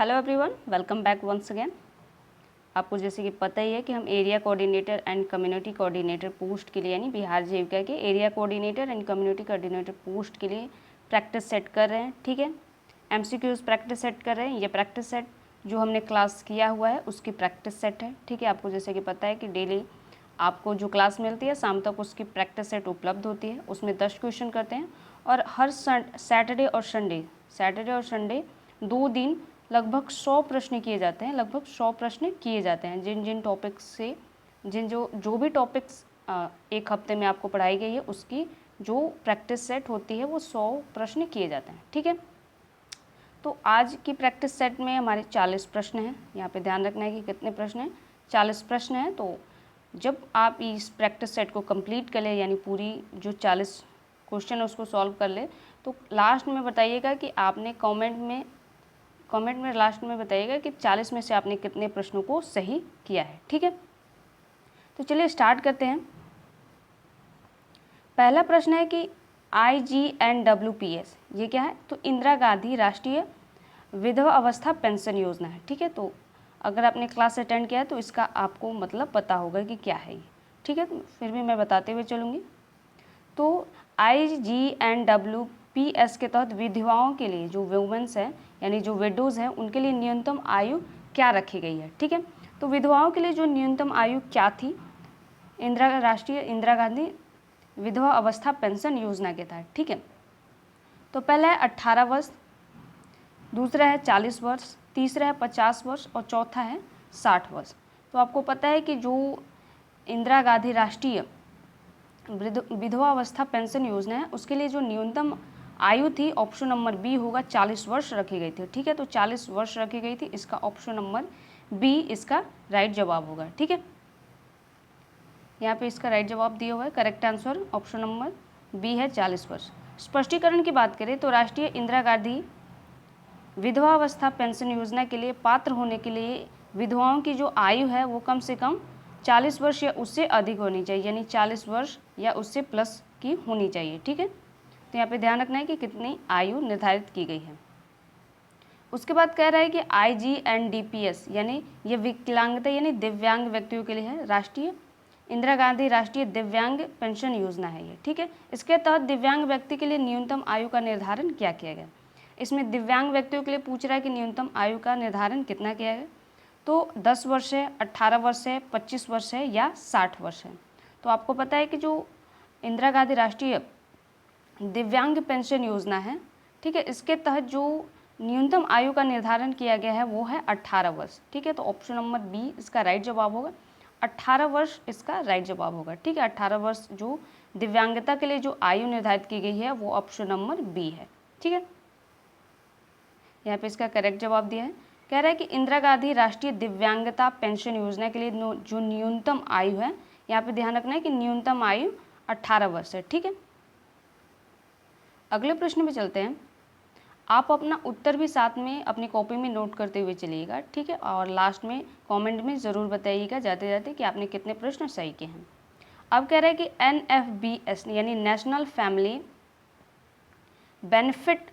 Hello everyone, welcome back once again. आपको जैसे कि पता ही है कि हम area coordinator and community coordinator post के लिए यानी बिहार जीविका के area coordinator and community coordinator post के लिए प्रैक्टिस सेट कर रहे हैं। ठीक है, एमसीक्यूज प्रैक्टिस सेट कर रहे हैं। ये प्रैक्टिस सेट जो हमने क्लास किया हुआ है उसकी प्रैक्टिस सेट है। ठीक है, आपको जैसे कि पता है कि डेली आपको जो क्लास मिलती है शाम तक उसकी प्रैक्टिस सेट उपलब्ध होती है। उसमें 10 क्वेश्चन करते हैं और हर सैटरडे और संडे 2 दिन लगभग 100 प्रश्न किए जाते हैं। लगभग 100 प्रश्न किए जाते हैं। जिन टॉपिक्स से जो भी टॉपिक्स एक हफ्ते में आपको पढ़ाई गई है उसकी जो प्रैक्टिस सेट होती है वो 100 प्रश्न किए जाते हैं। ठीक है, तो आज की प्रैक्टिस सेट में हमारे 40 प्रश्न हैं। यहाँ पे ध्यान रखना है कि कितने प्रश्न हैं, 40 प्रश्न हैं। तो जब आप इस प्रैक्टिस सेट को कंप्लीट कर ले यानी पूरी जो 40 क्वेश्चन है उसको सॉल्व कर ले तो लास्ट में बताइएगा कि आपने कमेंट में लास्ट में बताइएगा कि 40 में से आपने कितने प्रश्नों को सही किया है। ठीक है, तो चलिए स्टार्ट करते हैं। पहला प्रश्न है कि IGNWPS ये क्या है? तो इंदिरा गांधी राष्ट्रीय विधवा अवस्था पेंशन योजना है। ठीक है, तो अगर आपने क्लास अटेंड किया है तो इसका आपको मतलब पता होगा कि क्या है ये। ठीक है, तो फिर भी मैं बताते हुए चलूँगी। तो IGNWPS के तहत विधवाओं के लिए जो वुमेन्स है यानी जो विडोज़ हैं उनके लिए न्यूनतम आयु क्या रखी गई है? ठीक है, तो विधवाओं के लिए जो न्यूनतम आयु क्या थी राष्ट्रीय इंदिरा गांधी विधवा अवस्था पेंशन योजना के तहत? ठीक है, तो पहला है 18 वर्ष, दूसरा है 40 वर्ष, तीसरा है 50 वर्ष और चौथा है 60 वर्ष। तो आपको पता है कि जो इंदिरा गांधी राष्ट्रीय विधवा अवस्था पेंशन योजना है उसके लिए जो न्यूनतम आयु थी ऑप्शन नंबर बी होगा 40 वर्ष रखी गई थी। ठीक है, तो 40 वर्ष रखी गई थी, इसका ऑप्शन नंबर बी इसका राइट जवाब होगा। ठीक है, यहाँ पे इसका राइट जवाब दिया हुआ है। Correct answer option number B है 40 वर्ष। स्पष्टीकरण की बात करें तो राष्ट्रीय इंदिरा गांधी विधवा अवस्था पेंशन योजना के लिए पात्र होने के लिए विधवाओं की जो आयु है वो कम से कम 40 वर्ष या उससे अधिक होनी चाहिए, यानी 40 वर्ष या उससे प्लस की होनी चाहिए। ठीक है, तो यहाँ पे ध्यान रखना है कि कितनी आयु निर्धारित की गई है। उसके बाद कह रहा है कि IGNDPS यानी ये विकलांगता यानी दिव्यांग व्यक्तियों के लिए है। राष्ट्रीय इंदिरा गांधी राष्ट्रीय दिव्यांग पेंशन योजना है ये। ठीक है, इसके तहत दिव्यांग व्यक्ति के लिए न्यूनतम आयु का निर्धारण क्या किया गया? इसमें दिव्यांग व्यक्तियों के लिए पूछ रहा है कि न्यूनतम आयु का निर्धारण कितना किया गया? तो 10 वर्ष है, 18 वर्ष है, 25 वर्ष है या 60 वर्ष है। तो आपको पता है कि जो इंदिरा गांधी राष्ट्रीय दिव्यांग पेंशन योजना है, ठीक है, इसके तहत जो न्यूनतम आयु का निर्धारण किया गया है वो है 18 वर्ष। ठीक है, तो ऑप्शन नंबर बी इसका राइट जवाब होगा। 18 वर्ष इसका राइट जवाब होगा। ठीक है, 18 वर्ष जो दिव्यांगता के लिए जो आयु निर्धारित की गई है वो ऑप्शन नंबर बी है। ठीक है, यहाँ पे इसका करेक्ट जवाब दिया है। कह रहा है कि इंदिरा गांधी राष्ट्रीय दिव्यांगता पेंशन योजना के लिए जो न्यूनतम आयु है, यहाँ पे ध्यान रखना है कि न्यूनतम आयु 18 वर्ष है। ठीक है, अगले प्रश्न पे चलते हैं। आप अपना उत्तर भी साथ में अपनी कॉपी में नोट करते हुए चलिएगा। ठीक है, और लास्ट में कमेंट में ज़रूर बताइएगा जाते जाते कि आपने कितने प्रश्न सही किए हैं। अब कह रहा है कि NFBS यानी नेशनल फैमिली बेनिफिट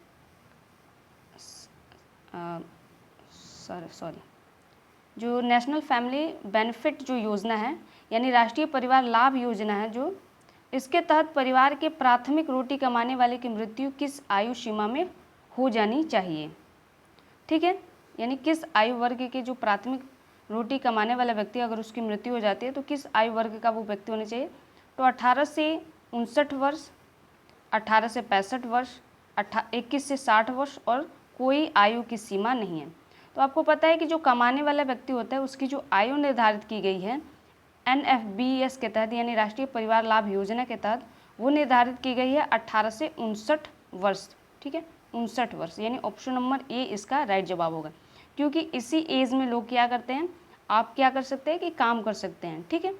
जो नेशनल फैमिली बेनिफिट जो योजना है यानी राष्ट्रीय परिवार लाभ योजना है, जो इसके तहत परिवार के प्राथमिक रोटी कमाने वाले की मृत्यु किस आयु सीमा में हो जानी चाहिए? ठीक है, यानी किस आयु वर्ग के जो प्राथमिक रोटी कमाने वाला व्यक्ति अगर उसकी मृत्यु हो जाती है तो किस आयु वर्ग का वो व्यक्ति होना चाहिए? तो 18 से 59 वर्ष, 18 से 65 वर्ष, 21 से 60 वर्ष और कोई आयु की सीमा नहीं है। तो आपको पता है कि जो कमाने वाला व्यक्ति होता है उसकी जो आयु निर्धारित की गई है NFBS के तहत यानी राष्ट्रीय परिवार लाभ योजना के तहत वो निर्धारित की गई है 18 से 59 वर्ष। ठीक है, 59 वर्ष यानी ऑप्शन नंबर ए इसका राइट जवाब होगा, क्योंकि इसी एज में लोग क्या करते हैं, आप क्या कर सकते हैं कि काम कर सकते हैं। ठीक है,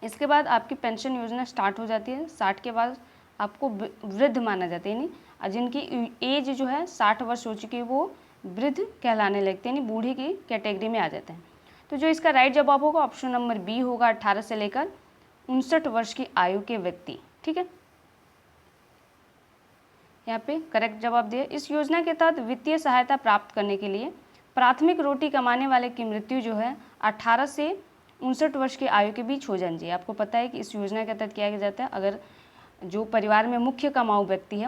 इसके बाद आपकी पेंशन योजना स्टार्ट हो जाती है। 60 के बाद आपको वृद्ध माना जाता है, यानी जिनकी एज जो है 60 वर्ष हो चुकी है वो वृद्ध कहलाने लगते हैं, यानी बूढ़े की कैटेगरी में आ जाते हैं। तो जो इसका राइट जवाब होगा ऑप्शन नंबर बी होगा, 18 से लेकर 59 वर्ष की आयु के व्यक्ति। ठीक है, यहाँ पे करेक्ट जवाब दिया। इस योजना के तहत वित्तीय सहायता प्राप्त करने के लिए प्राथमिक रोटी कमाने वाले की मृत्यु जो है 18 से 59 वर्ष की आयु के बीच हो जानी चाहिए। आपको पता है कि इस योजना के तहत क्या किया जाता है, अगर जो परिवार में मुख्य कमाऊ व्यक्ति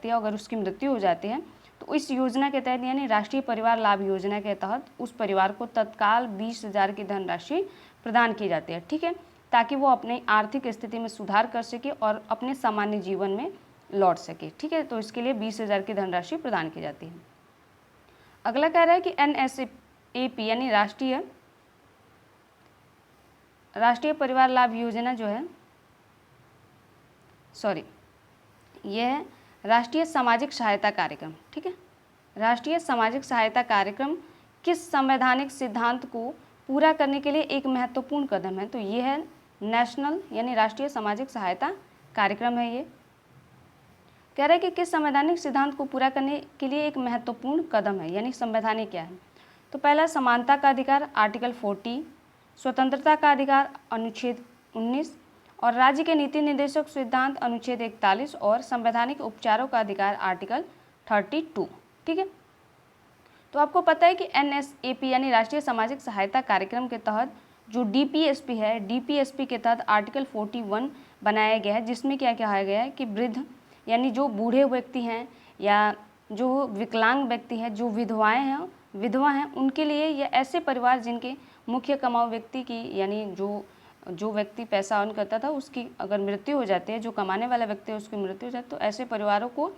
है अगर उसकी मृत्यु हो जाती है तो इस योजना के तहत यानी राष्ट्रीय परिवार लाभ योजना के तहत उस परिवार को तत्काल 20,000 की धनराशि प्रदान की जाती है, ठीक है, ताकि वो अपनी आर्थिक स्थिति में सुधार कर सके और अपने सामान्य जीवन में लौट सके, ठीक है। तो इसके लिए 20,000 की धनराशि प्रदान की जाती है। अगला कह रहा है कि NSAP यानी राष्ट्रीय परिवार लाभ योजना जो है, यह है राष्ट्रीय सामाजिक सहायता कार्यक्रम, ठीक है। राष्ट्रीय सामाजिक सहायता कार्यक्रम किस संवैधानिक सिद्धांत को पूरा करने के लिए एक महत्वपूर्ण कदम है? तो ये है नेशनल यानी राष्ट्रीय सामाजिक सहायता कार्यक्रम है। ये कह रहा है कि किस संवैधानिक सिद्धांत को पूरा करने के लिए एक महत्वपूर्ण कदम है, यानी संवैधानिक क्या है? तो पहला समानता का अधिकार आर्टिकल 40, स्वतंत्रता का अधिकार अनुच्छेद 19 और राज्य के नीति निर्देशक सिद्धांत अनुच्छेद 41 और संवैधानिक उपचारों का अधिकार आर्टिकल 32, ठीक है। तो आपको पता है कि NSAP यानी राष्ट्रीय सामाजिक सहायता कार्यक्रम के तहत जो DPSP है, DPSP के तहत आर्टिकल 41 बनाया गया है, जिसमें क्या कहा गया है कि वृद्ध यानी जो बूढ़े व्यक्ति हैं या जो विकलांग व्यक्ति हैं, जो विधवा हैं, उनके लिए या ऐसे परिवार जिनके मुख्य कमाऊ व्यक्ति की यानी जो व्यक्ति पैसा अर्न करता था उसकी अगर मृत्यु हो जाती है, जो कमाने वाला व्यक्ति है उसकी मृत्यु हो जाती है, तो ऐसे परिवारों को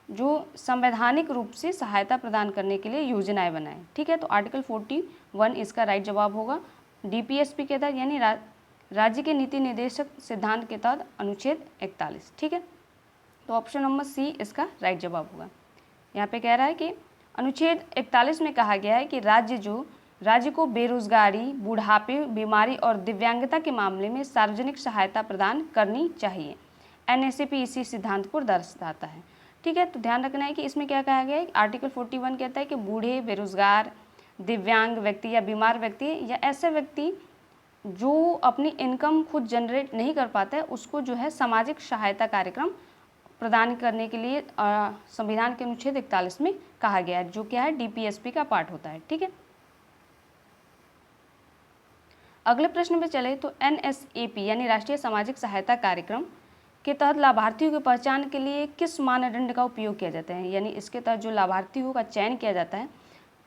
जो संवैधानिक रूप से सहायता प्रदान करने के लिए योजनाएं बनाएं, ठीक है। तो आर्टिकल 41 इसका राइट जवाब होगा। DPSP के तहत यानी राज्य के नीति निर्देशक सिद्धांत के तहत अनुच्छेद 41, ठीक है। तो ऑप्शन नंबर सी इसका राइट जवाब होगा। यहाँ पे कह रहा है कि अनुच्छेद 41 में कहा गया है कि राज्य को बेरोजगारी, बुढ़ापे, बीमारी और दिव्यांगता के मामले में सार्वजनिक सहायता प्रदान करनी चाहिए। NSAP इसी सिद्धांत को दर्शाता है, ठीक है। तो ध्यान रखना है कि इसमें क्या कहा गया है, आर्टिकल 41 कहता है कि बूढ़े, बेरोजगार, दिव्यांग व्यक्ति या बीमार व्यक्ति या ऐसे व्यक्ति जो अपनी इनकम खुद जनरेट नहीं कर पाता है उसको जो है सामाजिक सहायता कार्यक्रम प्रदान करने के लिए संविधान के अनुच्छेद 41 में कहा गया है, जो क्या है DPSP का पार्ट होता है, ठीक है। अगले प्रश्न पे चले तो NSAP यानी राष्ट्रीय सामाजिक सहायता कार्यक्रम के तहत लाभार्थियों की पहचान के लिए किस मानदंड का उपयोग किया जाता है, यानी इसके तहत जो लाभार्थियों का चयन किया जाता है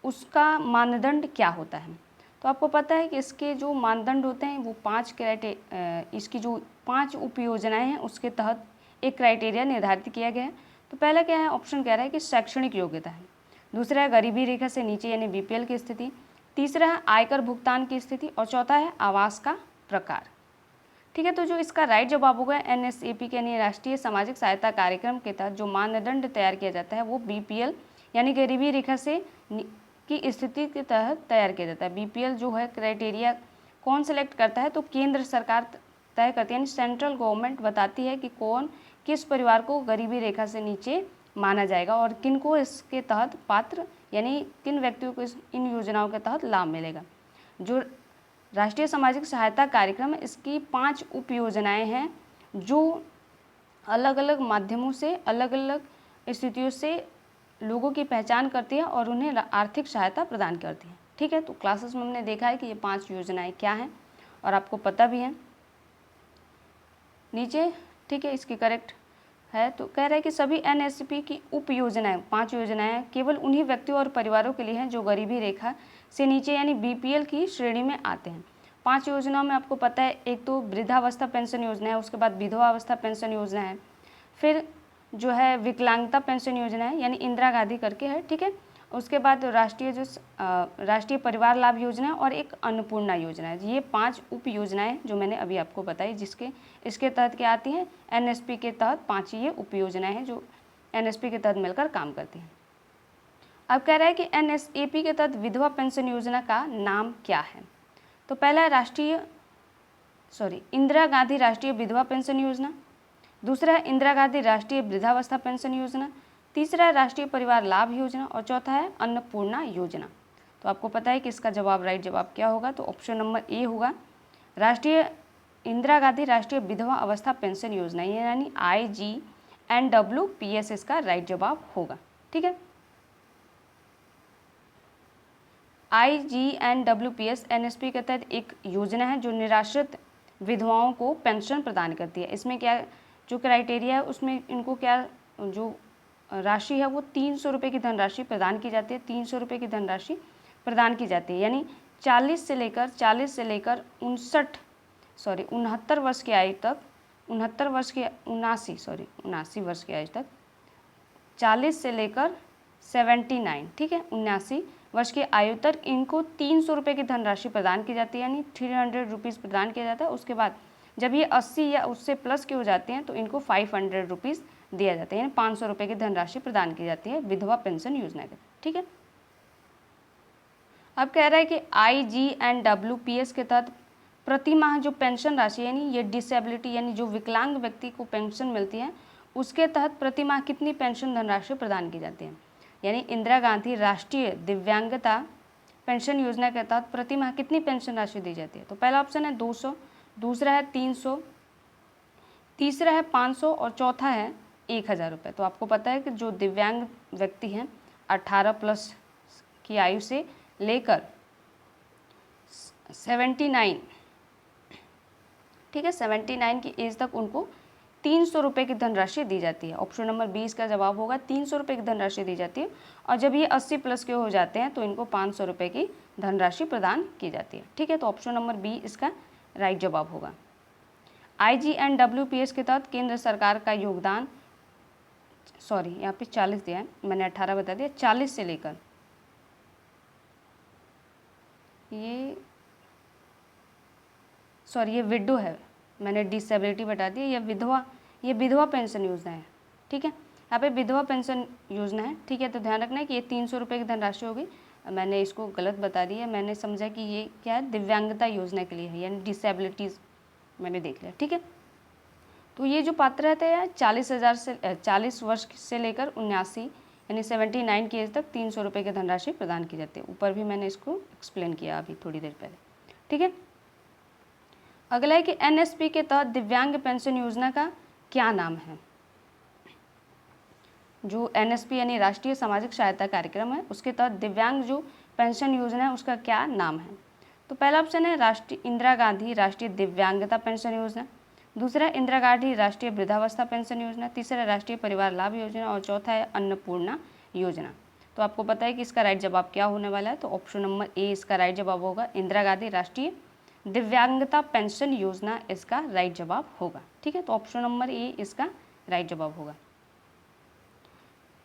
उसका मानदंड क्या होता है? तो आपको पता है कि इसके जो मानदंड होते हैं वो इसकी जो 5 उपयोजनाएं हैं उसके तहत एक क्राइटेरिया निर्धारित किया गया है। तो पहला क्या है, ऑप्शन कह रहा है कि शैक्षणिक योग्यता है, दूसरा है गरीबी रेखा से नीचे यानी BPL की स्थिति, तीसरा है आयकर भुगतान की स्थिति और चौथा है आवास का प्रकार, ठीक है। तो जो इसका राइट जवाब होगा NSAP के यानी राष्ट्रीय सामाजिक सहायता कार्यक्रम के तहत जो मानदंड तैयार किया जाता है वो BPL यानी गरीबी रेखा से की स्थिति के तहत तैयार किया जाता है। BPL जो है क्राइटेरिया कौन सेलेक्ट करता है, तो केंद्र सरकार तय करती है, यानी सेंट्रल गवर्नमेंट बताती है कि किस परिवार को गरीबी रेखा से नीचे माना जाएगा और किन को इसके तहत पात्र यानी किन व्यक्तियों को इन योजनाओं के तहत लाभ मिलेगा। जो राष्ट्रीय सामाजिक सहायता कार्यक्रम है इसकी 5 उप योजनाएं हैं जो अलग अलग माध्यमों से अलग अलग स्थितियों से लोगों की पहचान करती है और उन्हें आर्थिक सहायता प्रदान करती है, ठीक है। तो क्लासेस में हमने देखा है कि ये 5 योजनाएं क्या हैं और आपको पता भी है नीचे, ठीक है। इसकी करेक्ट है तो कह रहा है कि सभी NSAP की उप योजनाएं 5 योजनाएं केवल उन्हीं व्यक्तियों और परिवारों के लिए हैं जो गरीबी रेखा से नीचे यानी BPL की श्रेणी में आते हैं। 5 योजनाओं में आपको पता है एक तो वृद्धावस्था पेंशन योजना है, उसके बाद विधवा अवस्था पेंशन योजना है, फिर जो है विकलांगता पेंशन योजना है यानी इंदिरा गांधी करके है, ठीक है। उसके बाद राष्ट्रीय परिवार लाभ योजना है और एक अन्नपूर्णा योजना है। ये 5 उप योजनाएं जो मैंने अभी आपको बताई इसके तहत क्या आती हैं, NSP के तहत 5 ये उप योजनाएं हैं जो NSP के तहत मिलकर काम करती हैं। अब कह रहा है कि NSAP के तहत विधवा पेंशन योजना का नाम क्या है? तो पहला है इंदिरा गांधी राष्ट्रीय विधवा पेंशन योजना, दूसरा है इंदिरा गांधी राष्ट्रीय वृद्धावस्था पेंशन योजना, तीसरा है राष्ट्रीय परिवार लाभ योजना और चौथा है अन्नपूर्णा योजना। तो आपको पता है कि इसका राइट जवाब क्या होगा, तो ऑप्शन नंबर ए होगा इंदिरा गांधी राष्ट्रीय विधवा अवस्था पेंशन योजना यानी IGNWPS इसका राइट जवाब होगा, ठीक है। IGNWPS NSP के तहत एक योजना है जो निराश्रित विधवाओं को पेंशन प्रदान करती है। इसमें क्या जो क्राइटेरिया है उसमें इनको क्या जो राशि है वो 300 रुपये की धनराशि प्रदान की जाती है। 300 रुपये की धनराशि प्रदान की जाती है, यानी 40 से लेकर 69 वर्ष की आयु तक 79 वर्ष की 79 वर्ष की आयु तक 40 से लेकर 79, ठीक है, 79 वर्ष की आयु तक इनको 300 रुपये की धनराशि प्रदान की जाती है, यानी 300 रुपीज़ प्रदान किया जाता है। उसके बाद जब ये 80 या उससे प्लस के हो जाते हैं तो इनको 500 रुपीज़ दिया जाता है, यानी 500 रुपये की धनराशि प्रदान की जाती है विधवा पेंशन योजना के, ठीक है। अब कह रहा है कि IGNWPS के तहत प्रति माह जो पेंशन राशि यानी ये डिसेबिलिटी यानी जो विकलांग व्यक्ति को पेंशन मिलती है उसके तहत प्रति माह कितनी पेंशन धनराशि प्रदान की जाती है, यानी इंदिरा गांधी राष्ट्रीय दिव्यांगता पेंशन योजना के तहत प्रति माह कितनी पेंशन राशि दी जाती है। तो पहला ऑप्शन है 200, दूसरा है 300, तीसरा है 500 और चौथा है 1000 रुपये। तो आपको पता है कि जो दिव्यांग व्यक्ति हैं 18 प्लस की आयु से लेकर 79, ठीक है, 79 की एज तक उनको 300 रुपये की धनराशि दी जाती है। ऑप्शन नंबर 20 का जवाब होगा 300 रुपये की धनराशि दी जाती है। और जब ये 80 प्लस के हो जाते हैं तो इनको 500 रुपये की धनराशि प्रदान की जाती है, ठीक है। तो ऑप्शन नंबर बी इसका राइट जवाब होगा। IGNWPS के तहत केंद्र सरकार का योगदान, यहाँ पे 40 दिया है, मैंने 18 बता दिया, 40 से लेकर ये विडो है, मैंने डिसेबिलिटी बता दी, ये विधवा पेंशन योजना है, ठीक है। यहाँ पे विधवा पेंशन योजना है, ठीक है। तो ध्यान रखना है कि ये 300 रुपये की धनराशि होगी, मैंने इसको गलत बता दी है, मैंने समझा कि ये क्या है दिव्यांगता योजना के लिए है, यानी डिसेबिलिटीज़ मैंने देख लिया, ठीक है। तो ये जो पात्र रहते हैं 40 वर्ष से लेकर 79 यानी 79 की एज तक 300 रुपये की धनराशि प्रदान की जाती है। ऊपर भी मैंने इसको एक्सप्लेन किया अभी थोड़ी देर पहले, ठीक है। अगला है कि NSP के तहत दिव्यांग पेंशन योजना का क्या नाम है। जो NSP यानी राष्ट्रीय सामाजिक सहायता कार्यक्रम है उसके तहत दिव्यांग जो पेंशन योजना है उसका क्या नाम है। तो पहला ऑप्शन है इंदिरा गांधी राष्ट्रीय दिव्यांगता पेंशन योजना, दूसरा इंदिरा गांधी राष्ट्रीय वृद्धावस्था पेंशन योजना, तीसरा राष्ट्रीय परिवार लाभ योजना और चौथा है अन्नपूर्णा योजना। तो आपको पता है कि इसका राइट जवाब क्या होने वाला है। तो ऑप्शन नंबर ए इसका राइट जवाब होगा, इंदिरा गांधी राष्ट्रीय दिव्यांगता पेंशन योजना इसका राइट जवाब होगा, ठीक है। तो ऑप्शन नंबर ए इसका राइट जवाब होगा।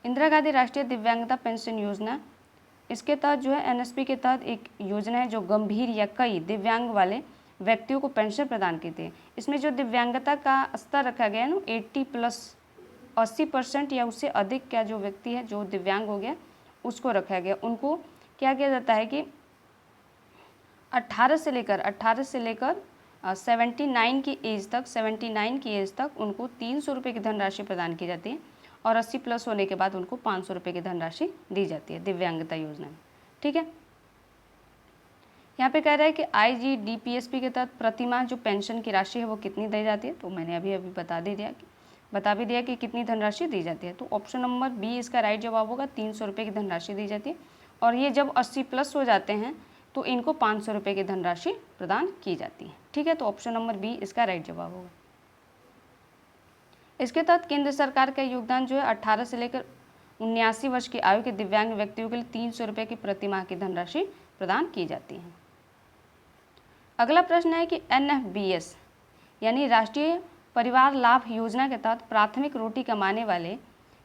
इंदिरा गांधी राष्ट्रीय दिव्यांगता पेंशन योजना, इसके तहत जो है NSP के तहत एक योजना है जो गंभीर या कई दिव्यांग वाले व्यक्तियों को पेंशन प्रदान करती है। इसमें जो दिव्यांगता का स्तर रखा गया है ना 80 प्लस 80% या उससे अधिक का जो व्यक्ति है जो दिव्यांग हो गया उसको रखा गया। उनको क्या किया जाता है कि 18 से लेकर 79 की एज तक उनको 300 रुपये की धनराशि प्रदान की जाती है और 80 प्लस होने के बाद उनको 500 रुपये की धनराशि दी जाती है दिव्यांगता योजना में, ठीक है। यहाँ पे कह रहा है कि IGDPSP के तहत प्रतिमाह जो पेंशन की राशि है वो कितनी दी जाती है। तो मैंने अभी बता भी दिया कि कितनी धनराशि दी जाती है। तो ऑप्शन नंबर बी इसका राइट जवाब होगा, 300 रुपये की धनराशि दी जाती है और ये जब 80 प्लस हो जाते हैं तो इनको 500 रुपये की धनराशि प्रदान की जाती है, ठीक है। तो ऑप्शन नंबर बी इसका राइट जवाब होगा। इसके तहत केंद्र सरकार का योगदान जो है 18 से लेकर 79 वर्ष की आयु के दिव्यांग व्यक्तियों के लिए 300 रुपये की प्रतिमाह की धनराशि प्रदान की जाती है। अगला प्रश्न है कि NFBS यानी राष्ट्रीय परिवार लाभ योजना के तहत प्राथमिक रोटी कमाने वाले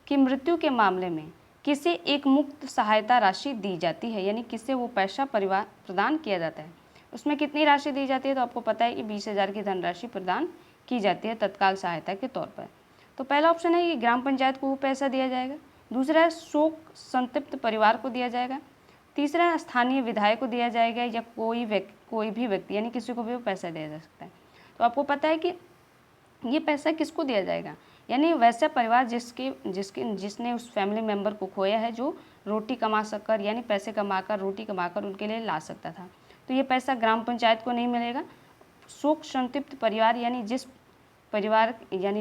की मृत्यु के मामले में किसे एक मुक्त सहायता राशि दी जाती है, यानी किसे वो पैसा परिवार प्रदान किया जाता है। उसमें कितनी राशि दी जाती है। तो आपको पता है कि 20,000 की धनराशि प्रदान की जाती है तत्काल सहायता के तौर पर। तो पहला ऑप्शन है कि ग्राम पंचायत को वो पैसा दिया जाएगा, दूसरा है शोक संतप्त परिवार को दिया जाएगा, तीसरा है स्थानीय विधायक को दिया जाएगा या कोई भी व्यक्ति यानी किसी को भी वो पैसा दिया जा सकता है। तो आपको पता है कि ये पैसा किसको दिया जाएगा, यानी वैसा परिवार जिसने उस फैमिली मेम्बर को खोया है जो रोटी कमा सककर यानी पैसे कमाकर रोटी कमाकर उनके लिए ला सकता था। तो ये पैसा ग्राम पंचायत को नहीं मिलेगा। शोक संतप्त परिवार यानी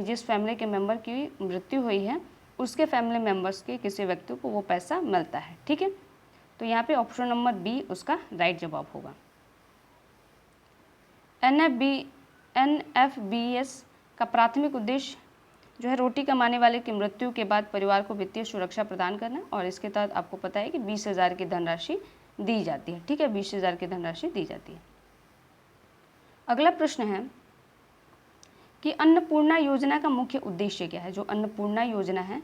जिस फैमिली के मेंबर की मृत्यु हुई है उसके फैमिली मेम्बर्स के किसी व्यक्ति को वो पैसा मिलता है, ठीक है। तो यहाँ पे ऑप्शन नंबर बी उसका राइट जवाब होगा। NFBS का प्राथमिक उद्देश्य जो है रोटी कमाने वाले की मृत्यु के बाद परिवार को वित्तीय सुरक्षा प्रदान करना, और इसके तहत आपको पता है कि 20,000 की धनराशि दी जाती है। ठीक है, 20,000 की धनराशि दी जाती है। अगला प्रश्न है कि अन्नपूर्णा योजना का मुख्य उद्देश्य क्या है। जो अन्नपूर्णा योजना है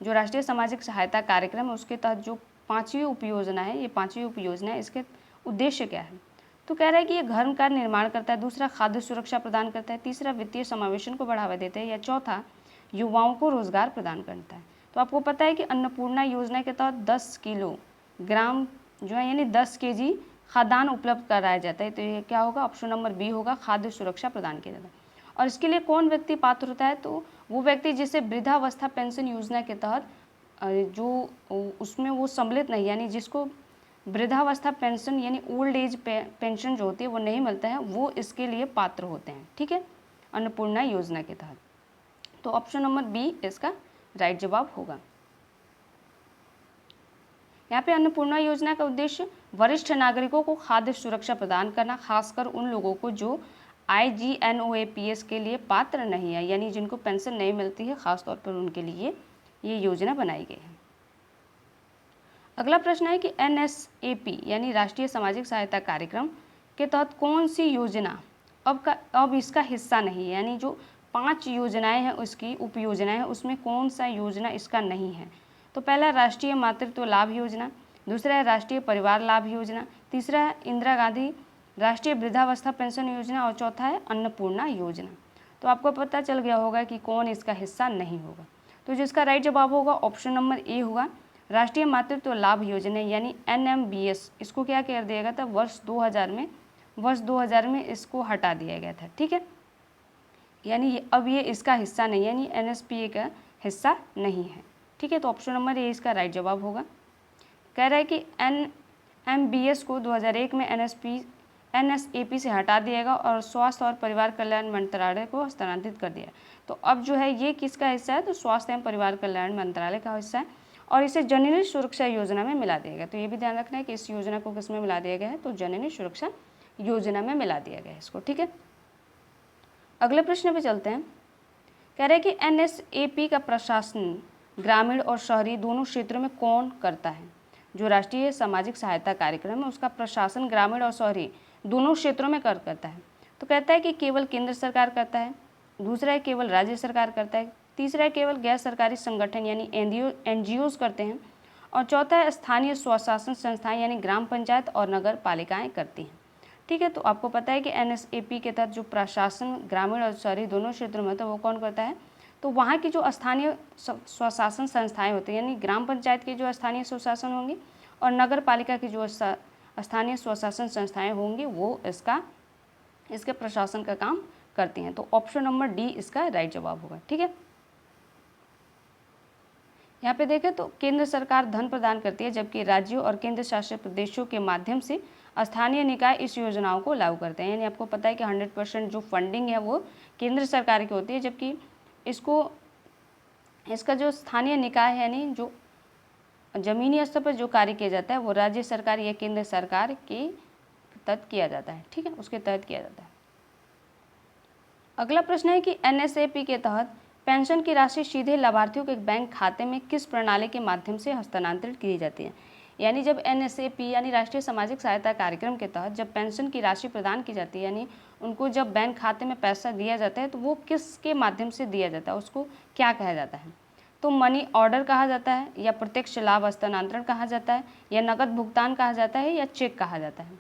जो राष्ट्रीय सामाजिक सहायता कार्यक्रम है, उसके तहत जो 5वीं उपयोजना है, ये 5वीं उपयोजना है, इसके उद्देश्य क्या है। तो कह रहा है कि ये घर का निर्माण करता है, दूसरा खाद्य सुरक्षा प्रदान करता है, तीसरा वित्तीय समावेशन को बढ़ावा देता है, या चौथा युवाओं को रोजगार प्रदान करता है। तो आपको पता है कि अन्नपूर्णा योजना के तहत 10 किलोग्राम जो है यानी 10 kg खाद्यान्न उपलब्ध कराया जाता है। तो ये क्या होगा, ऑप्शन नंबर बी होगा, खाद्य सुरक्षा प्रदान किया जाता है। और इसके लिए कौन व्यक्ति पात्र होता है, तो वो व्यक्ति जिसे वृद्धावस्था पेंशन योजना के तहत जो उसमें वो सम्मिलित नहीं, यानी जिसको वृद्धावस्था पेंशन यानी ओल्ड एज पेंशन जो होती है वो नहीं मिलता है, वो इसके लिए पात्र होते हैं। ठीक है, अन्नपूर्णा योजना के तहत। तो ऑप्शन नंबर बी इसका राइट जवाब होगा। यहाँ पे अन्नपूर्णा योजना का उद्देश्य वरिष्ठ नागरिकों को खाद्य सुरक्षा प्रदान करना, खासकर उन लोगों को जो IGNOAPS के लिए पात्र नहीं है, यानी जिनको पेंशन नहीं मिलती है, खासतौर पर उनके लिए ये योजना बनाई गई है। अगला प्रश्न है कि NSAP यानी राष्ट्रीय सामाजिक सहायता कार्यक्रम के तहत कौन सी योजना अब इसका हिस्सा नहीं है, यानी जो 5 योजनाएं हैं उसकी उपयोजनाएं हैं, उसमें कौन सा योजना इसका नहीं है। तो पहला राष्ट्रीय मातृत्व लाभ योजना, दूसरा है राष्ट्रीय परिवार लाभ योजना, तीसरा है इंदिरा गांधी राष्ट्रीय वृद्धावस्था पेंशन योजना, और चौथा है अन्नपूर्णा योजना। तो आपको पता चल गया होगा कि कौन इसका हिस्सा नहीं होगा। तो जिसका राइट जवाब होगा ऑप्शन नंबर ए होगा, राष्ट्रीय मातृत्व लाभ योजना यानी NMBS। इसको क्या कर दिया गया था, वर्ष 2000 में इसको हटा दिया गया था। ठीक है, यानी अब ये इसका हिस्सा नहीं है, यानी NSPA का हिस्सा नहीं है। ठीक है, तो ऑप्शन नंबर ए इसका राइट जवाब होगा। कह रहा है कि NMBS को 2001 में NSAP से हटा दिया गया और स्वास्थ्य और परिवार कल्याण मंत्रालय को हस्तांतरित कर दिया। तो अब जो है ये किसका हिस्सा है, तो स्वास्थ्य एवं परिवार कल्याण मंत्रालय का हिस्सा है, और इसे जननी सुरक्षा योजना में मिला दिया गया। तो ये भी ध्यान रखना है कि इस योजना को किस में मिला दिया गया है, तो जननी सुरक्षा योजना में मिला दिया गया है इसको। ठीक है, अगले प्रश्न पे चलते हैं। कह रहे हैं कि NSAP का प्रशासन ग्रामीण और शहरी दोनों क्षेत्रों में कौन करता है। जो राष्ट्रीय सामाजिक सहायता कार्यक्रम है उसका प्रशासन ग्रामीण और शहरी दोनों क्षेत्रों में करता है। तो कहता है कि केवल केंद्र सरकार करता है, दूसरा है केवल राज्य सरकार करता है, तीसरा है केवल गैर सरकारी संगठन यानी NGOs करते हैं, और चौथा है स्थानीय स्वशासन संस्थाएं यानी ग्राम पंचायत और नगर पालिकाएं करती हैं। ठीक है, तो आपको पता है कि NSAP के तहत जो प्रशासन ग्रामीण और शहरी दोनों क्षेत्रों में तो वो कौन करता है, तो वहाँ की जो स्थानीय स्वशासन संस्थाएं होती हैं, यानी ग्राम पंचायत की जो स्थानीय स्वशासन होंगी और नगर पालिका की जो स्थानीय स्वशासन संस्थाएं होंगी, वो इसके प्रशासन का काम करती हैं। तो ऑप्शन नंबर डी इसका राइट जवाब होगा। ठीक है, यहाँ पे देखें तो केंद्र सरकार धन प्रदान करती है, जबकि राज्यों और केंद्र शासित प्रदेशों के माध्यम से स्थानीय निकाय इस योजनाओं को लागू करते हैं। यानी आपको पता है कि 100% जो फंडिंग है वो केंद्र सरकार की होती है, जबकि इसका जो स्थानीय निकाय है यानी जो जमीनी स्तर पर जो कार्य किया जाता है वो राज्य सरकार या केंद्र सरकार के तहत किया जाता है। ठीक है, उसके तहत किया जाता है। अगला प्रश्न है कि NSAP के तहत पेंशन की राशि सीधे लाभार्थियों के बैंक खाते में किस प्रणाली के माध्यम से हस्तांतरित की जाती है। यानी जब NSAP यानी राष्ट्रीय सामाजिक सहायता कार्यक्रम के तहत जब पेंशन की राशि प्रदान की जाती है, यानी उनको जब बैंक खाते में पैसा दिया जाता है, तो वो किसके माध्यम से दिया जाता है, उसको क्या कहा जाता है। तो मनी ऑर्डर कहा जाता है, या प्रत्यक्ष लाभ हस्तांतरण कहा जाता है, या नकद भुगतान कहा जाता है, या चेक कहा जाता है।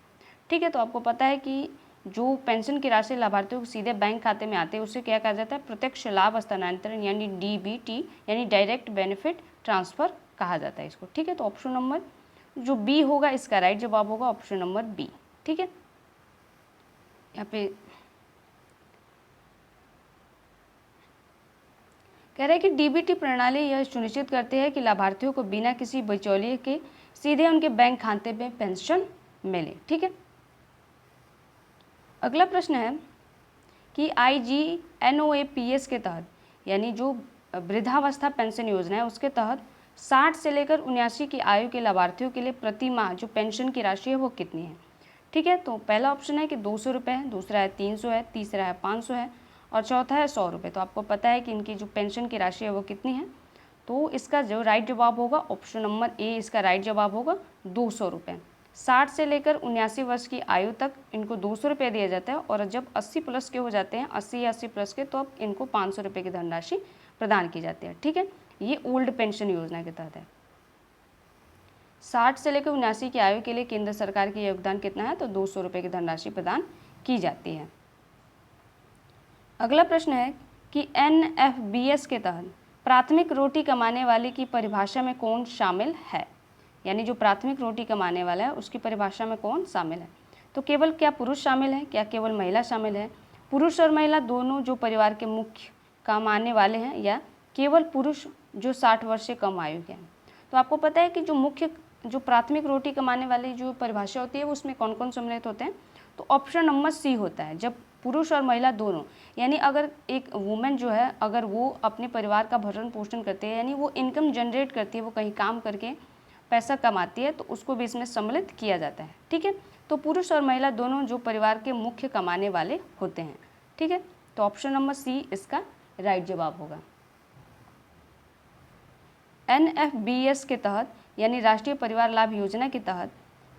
ठीक है, तो आपको पता है कि जो पेंशन की राशि लाभार्थियों को सीधे बैंक खाते में आते हैं उसे क्या कहा जाता है, प्रत्यक्ष लाभ हस्तांतरण यानी DBT यानी डायरेक्ट बेनिफिट ट्रांसफ़र कहा जाता है इसको। ठीक है, तो ऑप्शन नंबर जो बी होगा इसका राइट जवाब होगा ऑप्शन नंबर बी। ठीक है, यहाँ पे कह रहे हैं कि DBT प्रणाली यह सुनिश्चित करती है कि लाभार्थियों को बिना किसी बिचौलिए के सीधे उनके बैंक खाते में पेंशन मिले। ठीक है, अगला प्रश्न है कि IGNOAPS के तहत यानी जो वृद्धावस्था पेंशन योजना है उसके तहत 60 से लेकर 79 की आयु के लाभार्थियों के लिए प्रति माह जो पेंशन की राशि है वो कितनी है। ठीक है, तो पहला ऑप्शन है कि 200 रुपये है, दूसरा है 300 है, तीसरा है 500 है और चौथा है 100 रुपये। तो आपको पता है कि इनकी जो पेंशन की राशि है वो कितनी है। तो इसका जो राइट जवाब होगा ऑप्शन नंबर ए, इसका राइट जवाब होगा 200 रुपये। 60 से लेकर 79 वर्ष की आयु तक इनको 200 रुपये दिया जाता है और जब 80 प्लस के हो जाते हैं, 80 या 80 प्लस के, तो अब इनको 500 रुपये की धनराशि प्रदान की जाती है। ठीक है, ये ओल्ड पेंशन योजना के तहत है। 60 से लेकर 79 की आयु के लिए केंद्र सरकार की योगदान कितना है, तो 200 रुपये की धनराशि प्रदान की जाती है। अगला प्रश्न है कि NFBS के तहत प्राथमिक रोटी कमाने वाले की परिभाषा में कौन शामिल है। यानी जो प्राथमिक रोटी कमाने वाला है उसकी परिभाषा में कौन शामिल है। तो केवल क्या पुरुष शामिल है, क्या केवल महिला शामिल है, पुरुष और महिला दोनों जो परिवार के मुख्य कमाने वाले हैं, या केवल पुरुष जो 60 वर्ष से कम आयु के हैं। तो आपको पता है कि जो प्राथमिक रोटी कमाने वाली जो परिभाषा होती है उसमें कौन कौन सम्मिलित होते हैं। तो ऑप्शन नंबर सी होता है, जब पुरुष और महिला दोनों, यानी अगर एक वुमेन जो है अगर वो अपने परिवार का भरण पोषण करती है, यानी वो इनकम जनरेट करती है, वो कहीं काम करके पैसा कमाती है, तो उसको भी इसमें सम्मिलित किया जाता है। ठीक है, तो पुरुष और महिला दोनों जो परिवार के मुख्य कमाने वाले होते हैं। ठीक है, तो ऑप्शन नंबर सी इसका राइट जवाब होगा। NFBS के तहत यानी राष्ट्रीय परिवार लाभ योजना के तहत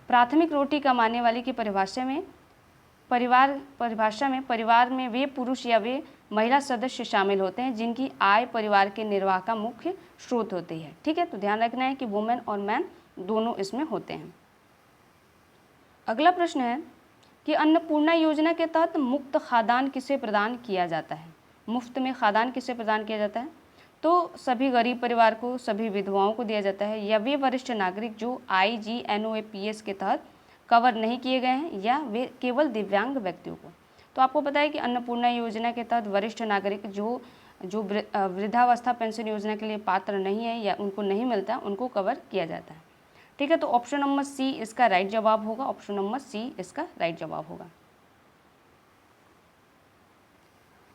प्राथमिक रोटी कमाने वाले की परिभाषा में परिवार में वे पुरुष या वे महिला सदस्य शामिल होते हैं जिनकी आय परिवार के निर्वाह का मुख्य स्रोत होती है। ठीक है, तो ध्यान रखना है कि वुमेन और मैन दोनों इसमें होते हैं। अगला प्रश्न है कि अन्नपूर्णा योजना के तहत मुफ्त खाद्यान्न किसे प्रदान किया जाता है। मुफ्त में खाद्यान्न किसे प्रदान किया जाता है, तो सभी गरीब परिवार को, सभी विधवाओं को दिया जाता है, या वे वरिष्ठ नागरिक जो IGNOAPS के तहत कवर नहीं किए गए हैं, या वे केवल दिव्यांग व्यक्तियों को। तो आपको पता है कि अन्नपूर्णा योजना के तहत वरिष्ठ नागरिक जो वृद्धावस्था पेंशन योजना के लिए पात्र नहीं है या उनको नहीं मिलता, उनको कवर किया जाता है। ठीक है, तो ऑप्शन नंबर सी इसका राइट जवाब होगा। ऑप्शन नंबर सी इसका राइट जवाब होगा।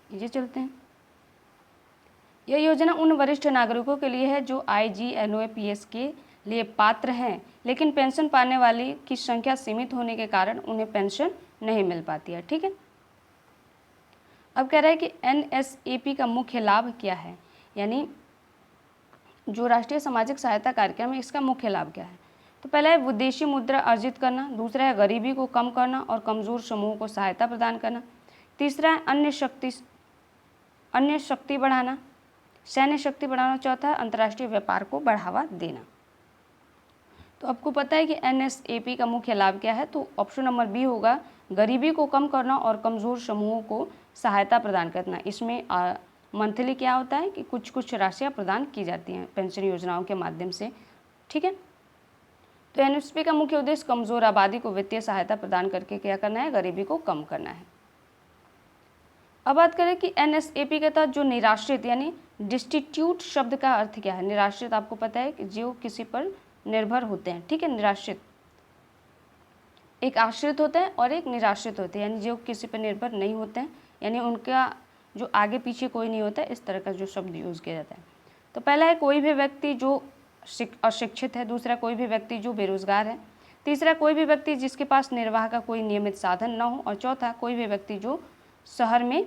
ये चलते हैं, यह योजना उन वरिष्ठ नागरिकों के लिए है जो IGNOAPS के लिए पात्र हैं, लेकिन पेंशन पाने वाले की संख्या सीमित होने के कारण उन्हें पेंशन नहीं मिल पाती है। ठीक है, अब कह रहा है कि NSAP का मुख्य लाभ क्या है, यानी जो राष्ट्रीय सामाजिक सहायता कार्यक्रम है इसका मुख्य लाभ क्या है। तो पहला है विदेशी मुद्रा अर्जित करना, दूसरा है गरीबी को कम करना और कमज़ोर समूहों को सहायता प्रदान करना, तीसरा है अन्य शक्ति बढ़ाना, सैन्य शक्ति बढ़ाना, चौथा है अंतर्राष्ट्रीय व्यापार को बढ़ावा देना। तो आपको पता है कि NSAP का मुख्य लाभ क्या है, तो ऑप्शन नंबर बी होगा, गरीबी को कम करना और कमज़ोर समूहों को सहायता प्रदान करना। इसमें मंथली क्या होता है कि कुछ राशियाँ प्रदान की जाती हैं पेंशन योजनाओं के माध्यम से। ठीक है, तो NSAP का मुख्य उद्देश्य कमज़ोर आबादी को वित्तीय सहायता प्रदान करके क्या करना है, गरीबी को कम करना है। अब बात करें कि NSAP के तहत जो निराश्रित यानी डिस्टिट्यूट शब्द का अर्थ क्या है। निराश्रित आपको पता है कि जो किसी पर निर्भर होते हैं। ठीक है, निराश्रित एक आश्रित होते हैं और एक निराश्रित होते हैं, यानी जो किसी पर निर्भर नहीं होते हैं, यानी उनका जो आगे पीछे कोई नहीं होता है, इस तरह का जो शब्द यूज़ किया जाता है। तो पहला है कोई भी व्यक्ति जो अशिक्षित है, दूसरा कोई भी व्यक्ति जो बेरोजगार है, तीसरा कोई भी व्यक्ति जिसके पास निर्वाह का कोई नियमित साधन न हो, और चौथा कोई भी व्यक्ति जो शहर में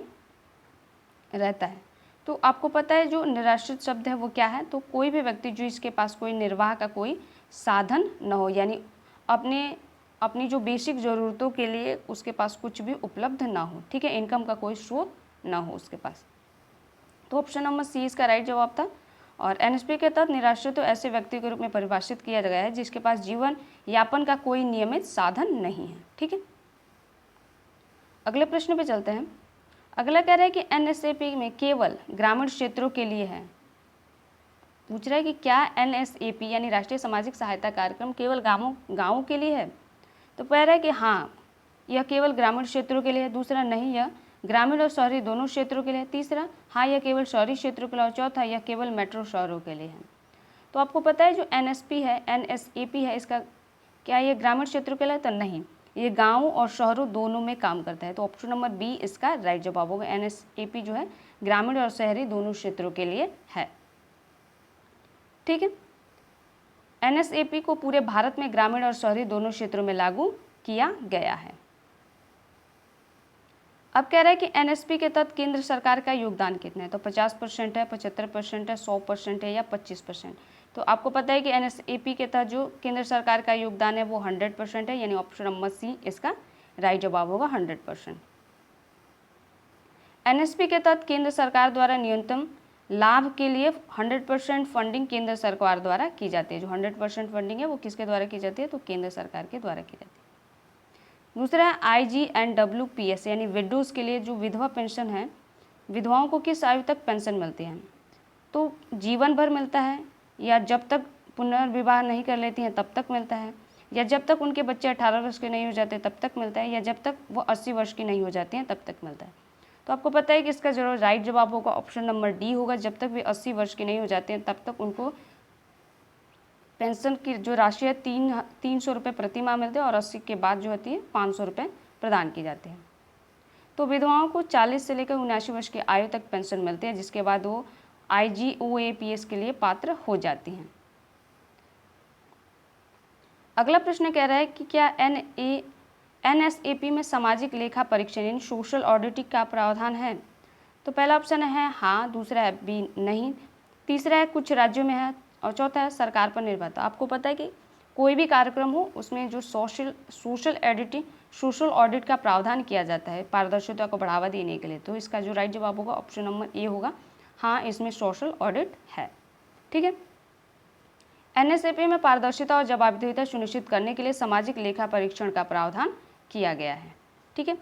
रहता है। तो आपको पता है जो निराश्रित शब्द है वो क्या है, तो कोई भी व्यक्ति जो इसके पास कोई निर्वाह का कोई साधन न हो, यानी अपनी जो बेसिक ज़रूरतों के लिए उसके पास कुछ भी उपलब्ध ना हो। ठीक है, इनकम का कोई स्रोत ना हो उसके पास। तो ऑप्शन नंबर सी इसका राइट जवाब था। और NSAP के तहत निराश्रित तो ऐसे व्यक्ति के रूप में परिभाषित किया गया है जिसके पास जीवन यापन का कोई नियमित साधन नहीं है। ठीक है, अगले प्रश्न पे चलते हैं। अगला कह रहा है कि NSAP में केवल ग्रामीण क्षेत्रों के लिए है। पूछ रहा है कि क्या NSAP यानी राष्ट्रीय सामाजिक सहायता कार्यक्रम केवल गाँवों के लिए है। तो कह रहा है कि हाँ, यह केवल ग्रामीण क्षेत्रों के लिए है, दूसरा नहीं, यह ग्रामीण और शहरी दोनों क्षेत्रों के लिए है, तीसरा हाँ यह केवल शहरी क्षेत्रों के लिए, और चौथा यह केवल मेट्रो शहरों के लिए है। तो आपको पता है जो NSAP है इसका क्या ये ग्रामीण क्षेत्रों के लिए, तो नहीं, ये गाँव और शहरों दोनों में काम करता है। तो ऑप्शन नंबर बी इसका राइट जवाब होगा। NSAP जो है ग्रामीण और शहरी दोनों क्षेत्रों के लिए है। ठीक है, NSAP को पूरे भारत में ग्रामीण और शहरी दोनों क्षेत्रों में लागू किया गया है। अब कह रहा है कि NSP के तहत केंद्र सरकार का योगदान कितना है, तो 50% है, 75% है, 100% है या 25%। तो आपको पता है कि NSAP के तहत जो केंद्र सरकार का योगदान है वो 100% है, यानी ऑप्शन नंबर सी इसका राइट जवाब होगा 100%। NSP के तहत केंद्र सरकार द्वारा न्यूनतम लाभ के लिए 100% फंडिंग केंद्र सरकार द्वारा की जाती है। जो 100% फंडिंग है वो किसके द्वारा की जाती है, तो केंद्र सरकार के द्वारा की जाती है। दूसरा है IGNWPS यानी विडोज के लिए जो विधवा पेंशन है, विधवाओं को किस आयु तक पेंशन मिलती है, तो जीवन भर मिलता है, या जब तक पुनर्विवाह नहीं कर लेती हैं तब तक मिलता है, या जब तक उनके बच्चे 18 वर्ष के नहीं हो जाते तब तक मिलता है, या जब तक वो 80 वर्ष की नहीं हो जाती हैं तब तक मिलता है। तो आपको पता है कि इसका जो राइट जवाब होगा ऑप्शन नंबर डी होगा। जब तक वे 80 वर्ष के नहीं हो जाते हैं तब तक उनको पेंशन की जो राशि है 300 रुपये प्रति माह मिलते हैं, और 80 के बाद जो होती है 500 रुपये प्रदान की जाती है। तो विधवाओं को 40 से लेकर 79 वर्ष की आयु तक पेंशन मिलती है, जिसके बाद वो IGOAPS के लिए पात्र हो जाती हैं। अगला प्रश्न कह रहा है कि क्या NSAP में सामाजिक लेखा परीक्षण यानी सोशल ऑडिटिंग का प्रावधान है, तो पहला ऑप्शन है हाँ, दूसरा है बी नहीं, तीसरा है कुछ राज्यों में है, और चौथा है सरकार पर निर्भर। तो आपको पता है कि कोई भी कार्यक्रम हो उसमें जो सोशल ऑडिट का प्रावधान किया जाता है पारदर्शिता को बढ़ावा देने के लिए, तो इसका जो राइट जवाब होगा ऑप्शन नंबर ए होगा, हाँ इसमें सोशल ऑडिट है। ठीक है, NSAP में पारदर्शिता और जवाबदेहिता सुनिश्चित करने के लिए सामाजिक लेखा परीक्षण का प्रावधान किया गया है। ठीक है,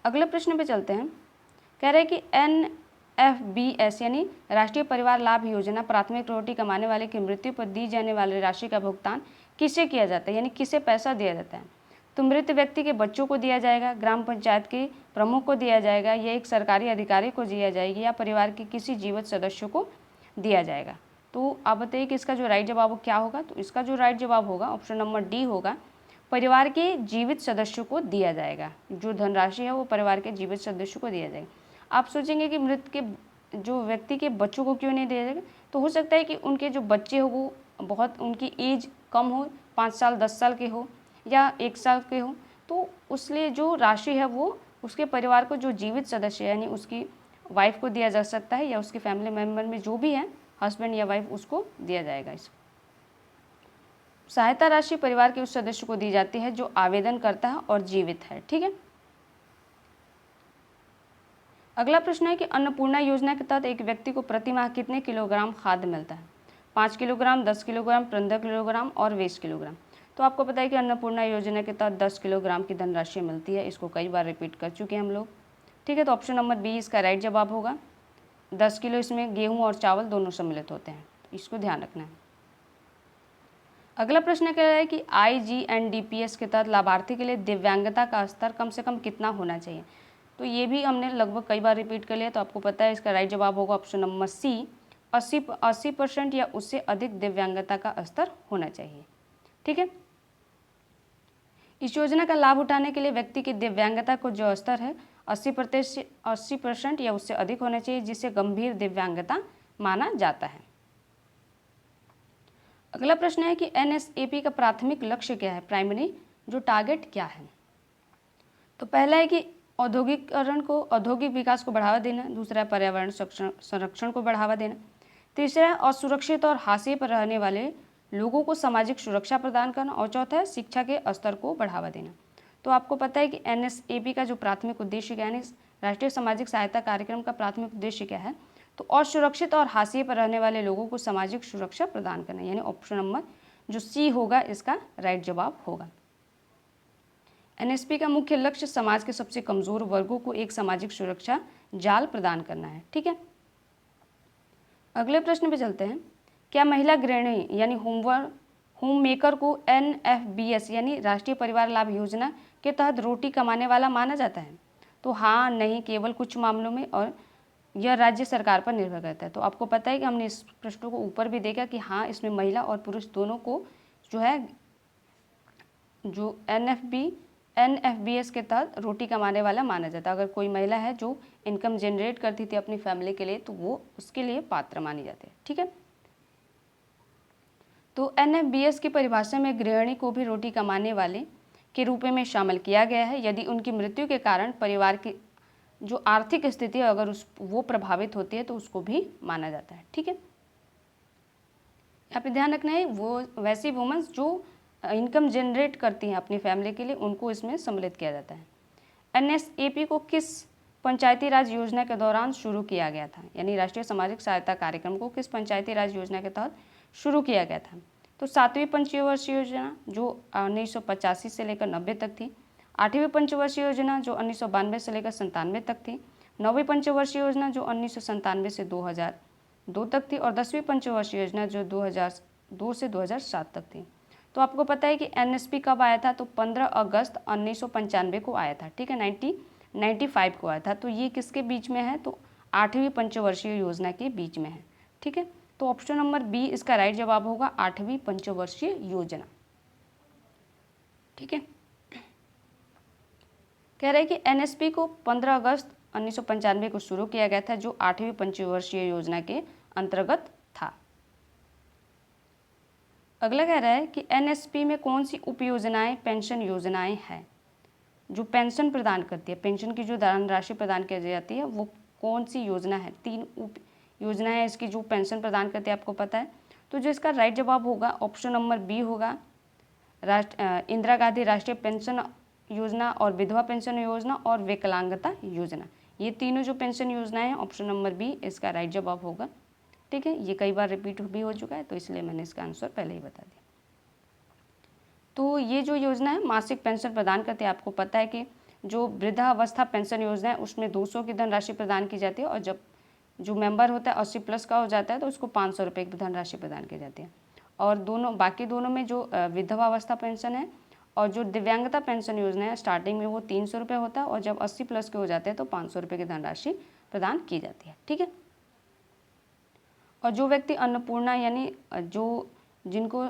अगले प्रश्न पे चलते हैं। कह रहे हैं कि NFBS यानी राष्ट्रीय परिवार लाभ योजना प्राथमिक रोटी कमाने वाले की मृत्यु पर दी जाने वाली राशि का भुगतान किसे किया जाता है, यानी किसे पैसा दिया जाता है, तो मृत व्यक्ति के बच्चों को दिया जाएगा, ग्राम पंचायत के प्रमुख को दिया जाएगा, या एक सरकारी अधिकारी को दिया जाएगी, या परिवार के किसी जीवित सदस्य को दिया जाएगा। तो आप बताइए कि इसका जो राइट जवाब क्या होगा, तो इसका जो राइट जवाब होगा ऑप्शन नंबर डी होगा, परिवार के जीवित सदस्यों को दिया जाएगा। जो धनराशि है वो परिवार के जीवित सदस्यों को दिया जाएगा। आप सोचेंगे कि मृत के जो व्यक्ति के बच्चों को क्यों नहीं दिया जाएगा, तो हो सकता है कि उनके जो बच्चे हो वो बहुत उनकी एज कम हो, 5 साल 10 साल के हो या 1 साल के हो, तो उसलिए जो राशि है वो उसके परिवार को जो जीवित सदस्य यानी उसकी वाइफ को दिया जा सकता है, या उसके फैमिली मेम्बर में जो भी है हस्बैंड या वाइफ उसको दिया जाएगा। इसको सहायता राशि परिवार के उस सदस्य को दी जाती है जो आवेदन करता है और जीवित है। ठीक है, अगला प्रश्न है कि अन्नपूर्णा योजना के तहत एक व्यक्ति को प्रति माह कितने किलोग्राम खाद्य मिलता है, 5 किलोग्राम, 10 किलोग्राम, 15 किलोग्राम और 20 किलोग्राम। तो आपको पता है कि अन्नपूर्णा योजना के तहत 10 किलोग्राम की धनराशि मिलती है। इसको कई बार रिपीट कर चुके हैं हम लोग। ठीक है, तो ऑप्शन नंबर बी इसका राइट जवाब होगा। 10 किलो इसमें गेहूँ और चावल दोनों सम्मिलित होते हैं, इसको ध्यान रखना है। अगला प्रश्न कह रहा है कि IGNDPS के तहत लाभार्थी के लिए दिव्यांगता का स्तर कम से कम कितना होना चाहिए, तो ये भी हमने लगभग कई बार रिपीट कर लिया। तो आपको पता है इसका राइट जवाब होगा ऑप्शन नंबर सी, 80% या उससे अधिक दिव्यांगता का स्तर होना चाहिए। ठीक है, इस योजना का लाभ उठाने के लिए व्यक्ति की दिव्यांगता को जो स्तर है 80% या उससे अधिक होना चाहिए, जिसे गंभीर दिव्यांगता माना जाता है। अगला प्रश्न है कि NSAP का प्राथमिक लक्ष्य क्या है, प्राइमरी जो टारगेट क्या है, तो पहला है कि औद्योगिकरण को औद्योगिक विकास को बढ़ावा देना, दूसरा है पर्यावरण संरक्षण को बढ़ावा देना, तीसरा है असुरक्षित और हाशिए पर रहने वाले लोगों को सामाजिक सुरक्षा प्रदान करना, और चौथा है शिक्षा के स्तर को बढ़ावा देना। तो आपको पता है कि NSAP का जो प्राथमिक उद्देश्य क्या है, राष्ट्रीय सामाजिक सहायता कार्यक्रम का प्राथमिक उद्देश्य क्या है, तो असुरक्षित और हाशिए पर रहने वाले लोगों को सामाजिक सुरक्षा प्रदान करना, यानी ऑप्शन नंबर जो सी होगा इसका राइट जवाब होगा। NSP का मुख्य लक्ष्य समाज के सबसे कमजोर वर्गों को एक सामाजिक सुरक्षा जाल प्रदान करना है। ठीक है, अगले प्रश्न पे चलते हैं। क्या महिला गृहिणी यानी होम मेकर को NFBS यानी राष्ट्रीय परिवार लाभ योजना के तहत रोटी कमाने वाला माना जाता है, तो हाँ नहीं, केवल कुछ मामलों में, और यह राज्य सरकार पर निर्भर करता है। तो आपको पता है कि हमने इस प्रश्न को ऊपर भी देखा कि हाँ इसमें महिला और पुरुष दोनों को जो है जो NFBS के तहत रोटी कमाने वाला माना जाता है। अगर कोई महिला है जो इनकम जनरेट करती थी अपनी फैमिली के लिए, तो वो उसके लिए पात्र मानी जाती है। ठीक है, तो NFBS की परिभाषा में गृहिणी को भी रोटी कमाने वाले के रूप में शामिल किया गया है यदि उनकी मृत्यु के कारण परिवार की जो आर्थिक स्थिति है अगर वो प्रभावित होती है तो उसको भी माना जाता है। ठीक है, यहाँ पे ध्यान रखना है वो वैसी वुमेन्स जो इनकम जनरेट करती हैं अपनी फैमिली के लिए, उनको इसमें सम्मिलित किया जाता है। NSAP को किस पंचायती राज योजना के दौरान शुरू किया गया था, यानी राष्ट्रीय सामाजिक सहायता कार्यक्रम को किस पंचायती राज योजना के तहत शुरू किया गया था? तो 7वीं पंचवर्षीय योजना जो 1985 से लेकर 90 तक थी, 8वीं पंचवर्षीय योजना जो 1992 से लेकर 97 तक थी, 9वीं पंचवर्षीय योजना जो 1997 से 2002 तक थी और 10वीं पंचवर्षीय योजना जो 2002 से 2007 तक थी। तो आपको पता है कि NSP कब आया था? तो 15 अगस्त 1995 को आया था। ठीक है, 1995 को आया था। तो ये किसके बीच में है? तो 8वीं पंचवर्षीय योजना के बीच में है। ठीक है, तो ऑप्शन नंबर बी इसका राइट जवाब होगा, 8वीं पंचवर्षीय योजना। ठीक है, कह रहे हैं कि NSP को 15 अगस्त 1995 को शुरू किया गया था जो 8वीं पंचवर्षीय योजना के अंतर्गत था। अगला कह रहा है कि NSP में कौन सी उप योजनाएं पेंशन योजनाएं हैं जो पेंशन प्रदान करती है, पेंशन की जो धनराशि प्रदान की जाती है वो कौन सी योजना है? 3 उप योजनाएं है इसकी जो पेंशन प्रदान करती है, आपको पता है। तो जो इसका राइट जवाब होगा ऑप्शन नंबर बी होगा, इंदिरा गांधी राष्ट्रीय पेंशन योजना और विधवा पेंशन योजना और विकलांगता योजना, ये तीनों जो पेंशन योजनाएं हैं ऑप्शन नंबर बी इसका राइट जवाब होगा। ठीक है, ये कई बार रिपीट भी हो चुका है तो इसलिए मैंने इसका आंसर पहले ही बता दिया। तो ये जो योजना है मासिक पेंशन प्रदान करती है। आपको पता है कि जो वृद्धावस्था पेंशन योजना है उसमें 200 की धनराशि प्रदान की जाती है और जब जो मेंबर होता है 80 प्लस का हो जाता है तो उसको 500 रुपये की धनराशि प्रदान की जाती है। और बाकी दोनों में जो विधवावस्था पेंशन है और जो दिव्यांगता पेंशन योजना है स्टार्टिंग में वो 300 रुपये होता है और जब 80 प्लस के हो जाते हैं तो 500 रुपये की धनराशि प्रदान की जाती है। ठीक है, और जो व्यक्ति अन्नपूर्णा यानी जिनको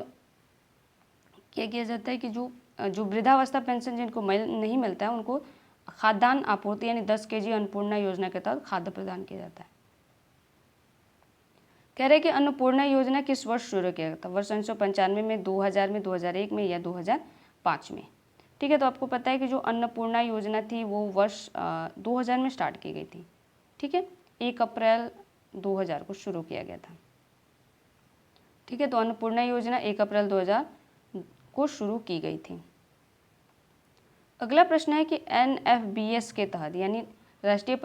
क्या किया जाता है कि जो वृद्धावस्था पेंशन जिनको नहीं मिलता है उनको खाद्यान्न आपूर्ति यानी 10 kg अन्नपूर्णा योजना के तहत खाद्य प्रदान किया जाता है। कह रहे कि अन्नपूर्णा योजना किस वर्ष शुरू किया गया था? वर्ष 1995 में, 2000 में, 2001 में या 2005 में? ठीक है, तो आपको पता है कि जो अन्नपूर्णा योजना थी वो वर्ष 2000 में स्टार्ट की गई थी। ठीक है, 1 अप्रैल 2000 को शुरू किया गया था। ठीक है, तो अन्नपूर्णा योजना 1 अप्रैल 2000 को शुरू की गई थी। अगला प्रश्न है कि NFBS के तहत यानी राष्ट्रीय